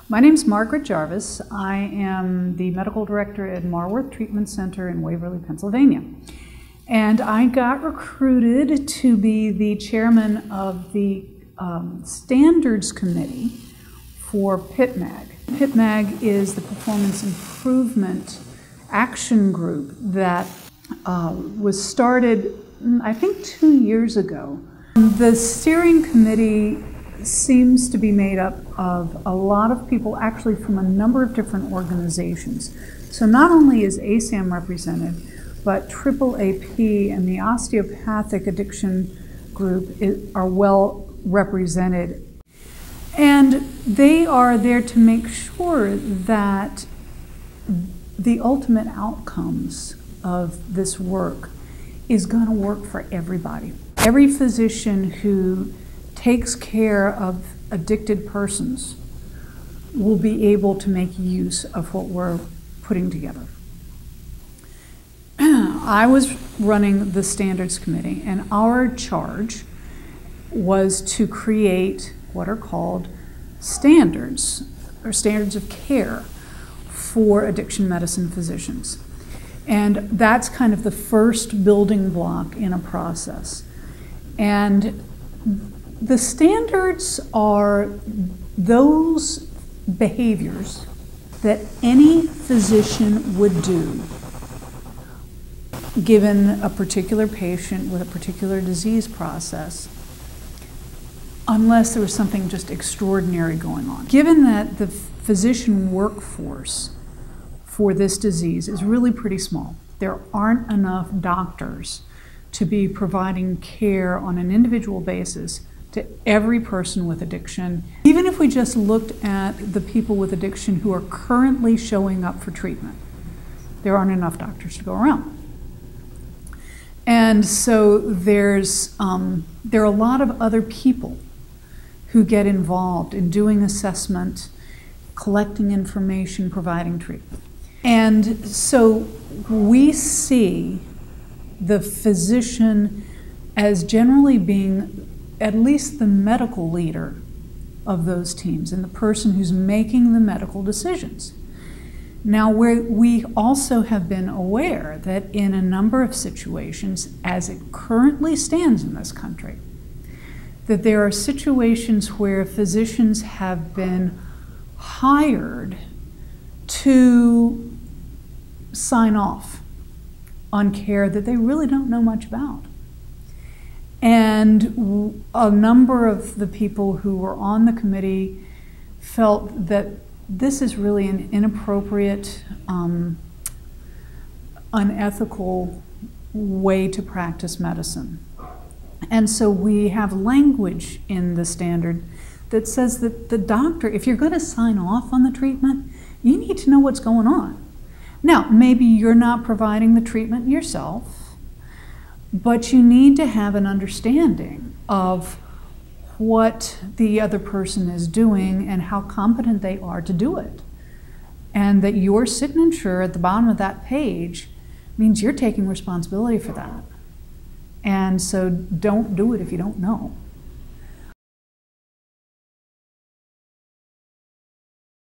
My name is Margaret Jarvis. I am the medical director at Marworth Treatment Center in Waverly, Pennsylvania. And I got recruited to be the chairman of the standards committee for PIPMAG. PIPMAG is the Performance Improvement Action Group that was started, I think, 2 years ago. The steering committee seems to be made up of a lot of people actually from a number of different organizations. So not only is ASAM represented, but AAAP and the Osteopathic Addiction Group are well represented. And they are there to make sure that the ultimate outcomes of this work is going to work for everybody. Every physician who takes care of addicted persons will be able to make use of what we're putting together. I was running the standards committee, and our charge was to create what are called standards, or standards of care for addiction medicine physicians. And that's kind of the first building block in a process. And the standards are those behaviors that any physician would do given a particular patient with a particular disease process, unless there was something just extraordinary going on. Given that the physician workforce for this disease is really pretty small, there aren't enough doctors to be providing care on an individual basis to every person with addiction. Even if we just looked at the people with addiction who are currently showing up for treatment, there aren't enough doctors to go around. And so there are a lot of other people who get involved in doing assessment, collecting information, providing treatment. And so we see the physician as generally being at least the medical leader of those teams and the person who's making the medical decisions. Now, we also have been aware that in a number of situations, as it currently stands in this country, that there are situations where physicians have been hired to sign off on care that they really don't know much about. And a number of the people who were on the committee felt that this is really an inappropriate, unethical way to practice medicine. And so we have language in the standard that says that the doctor, if you're going to sign off on the treatment, you need to know what's going on. Now, maybe you're not providing the treatment yourself, but you need to have an understanding of what the other person is doing and how competent they are to do it. And that your signature at the bottom of that page means you're taking responsibility for that. And so don't do it if you don't know.